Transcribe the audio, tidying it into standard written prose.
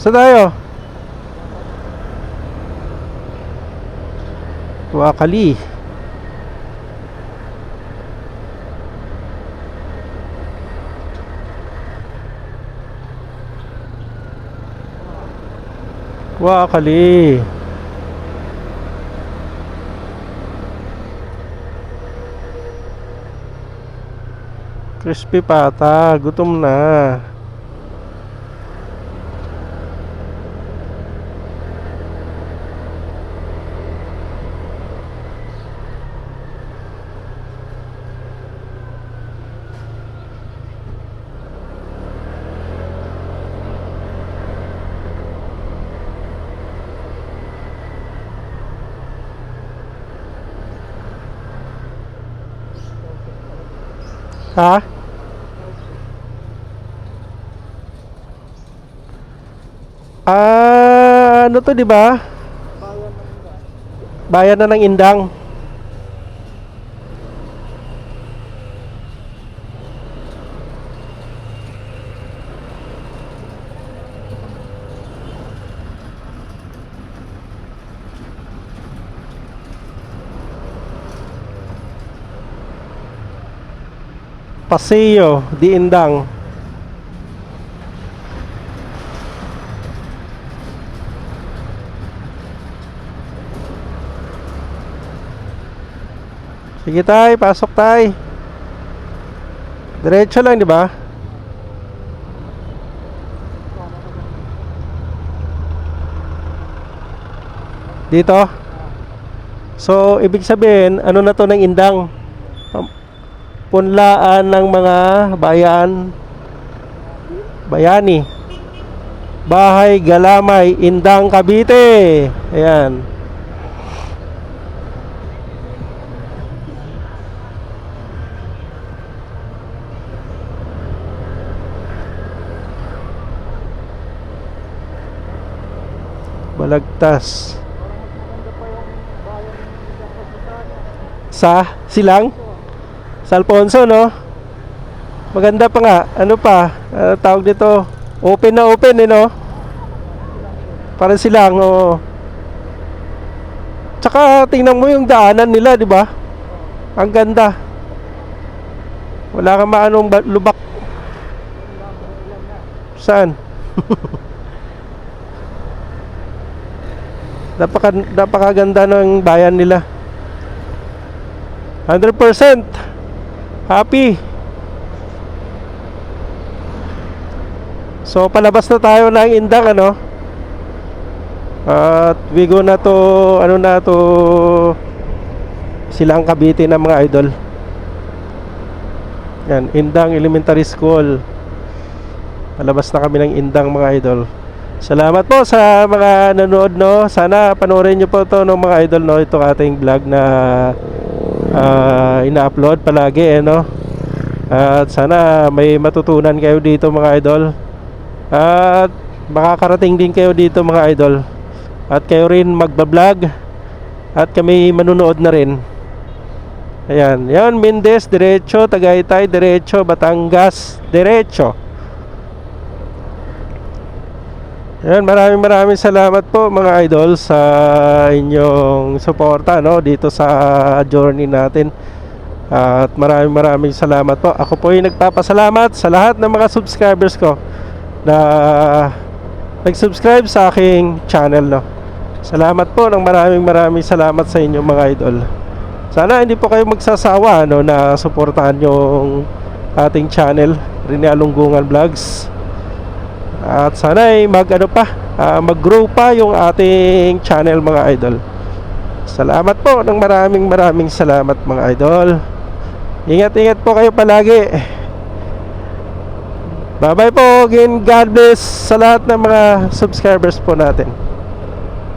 Saan tayo? Wakali. Wakali. Crispy pata. Gutom na. Ha? Ano to, 'di ba? Bayan na ng Indang. Paseo di Indang. Sige tay, pasok tay. Diretso lang, di ba? Dito. So, ibig sabihin, ano na to ng Indang? Punlaan ng mga bayani. Bahay Galamay, Indang, Cavite. Ayan. Balagtas. Sa Silang? Sa Alfonso, no? Maganda pa nga. Ano pa? Tawag dito. Open na open, no? Parang Silang, oo. Tsaka tingnan mo yung daanan nila, di ba? Ang ganda. Wala kang maanong lubak. Saan? Napakaganda ng bayan nila. 100% happy. So palabas na tayo ng Indang, ano? At we go na to, ano na to, Silang, Cavite na mga idol. Yan, Indang Elementary School. Palabas na kami ng Indang mga idol. Salamat po sa mga nanood, no. Sana panoorin nyo po to ng mga idol, no. Ito ating vlog na ina-upload palagi, no. At sana may matutunan kayo dito mga idol. At makakarating din kayo dito mga idol. At kayo rin magbablog. At kami manunood na rin. Ayan, yan, Mendez, diretso. Tagaytay, diretso. Batangas, diretso. Yan, maraming salamat po mga idol sa inyong suporta, no, dito sa journey natin. At maraming salamat po. Ako po ay nagpapasalamat sa lahat ng mga subscribers ko na nag-subscribe sa aking channel, no. Salamat po ng maraming salamat sa inyo mga idol. Sana hindi po kayo magsasawa, no, na suportahan yung ating channel, Rene Alunggungan Vlogs. At sana ay mag-grow pa yung ating channel mga idol. Salamat po ng maraming salamat mga idol. Ingat po kayo palagi. Bye bye po again. God bless sa lahat ng mga subscribers po natin.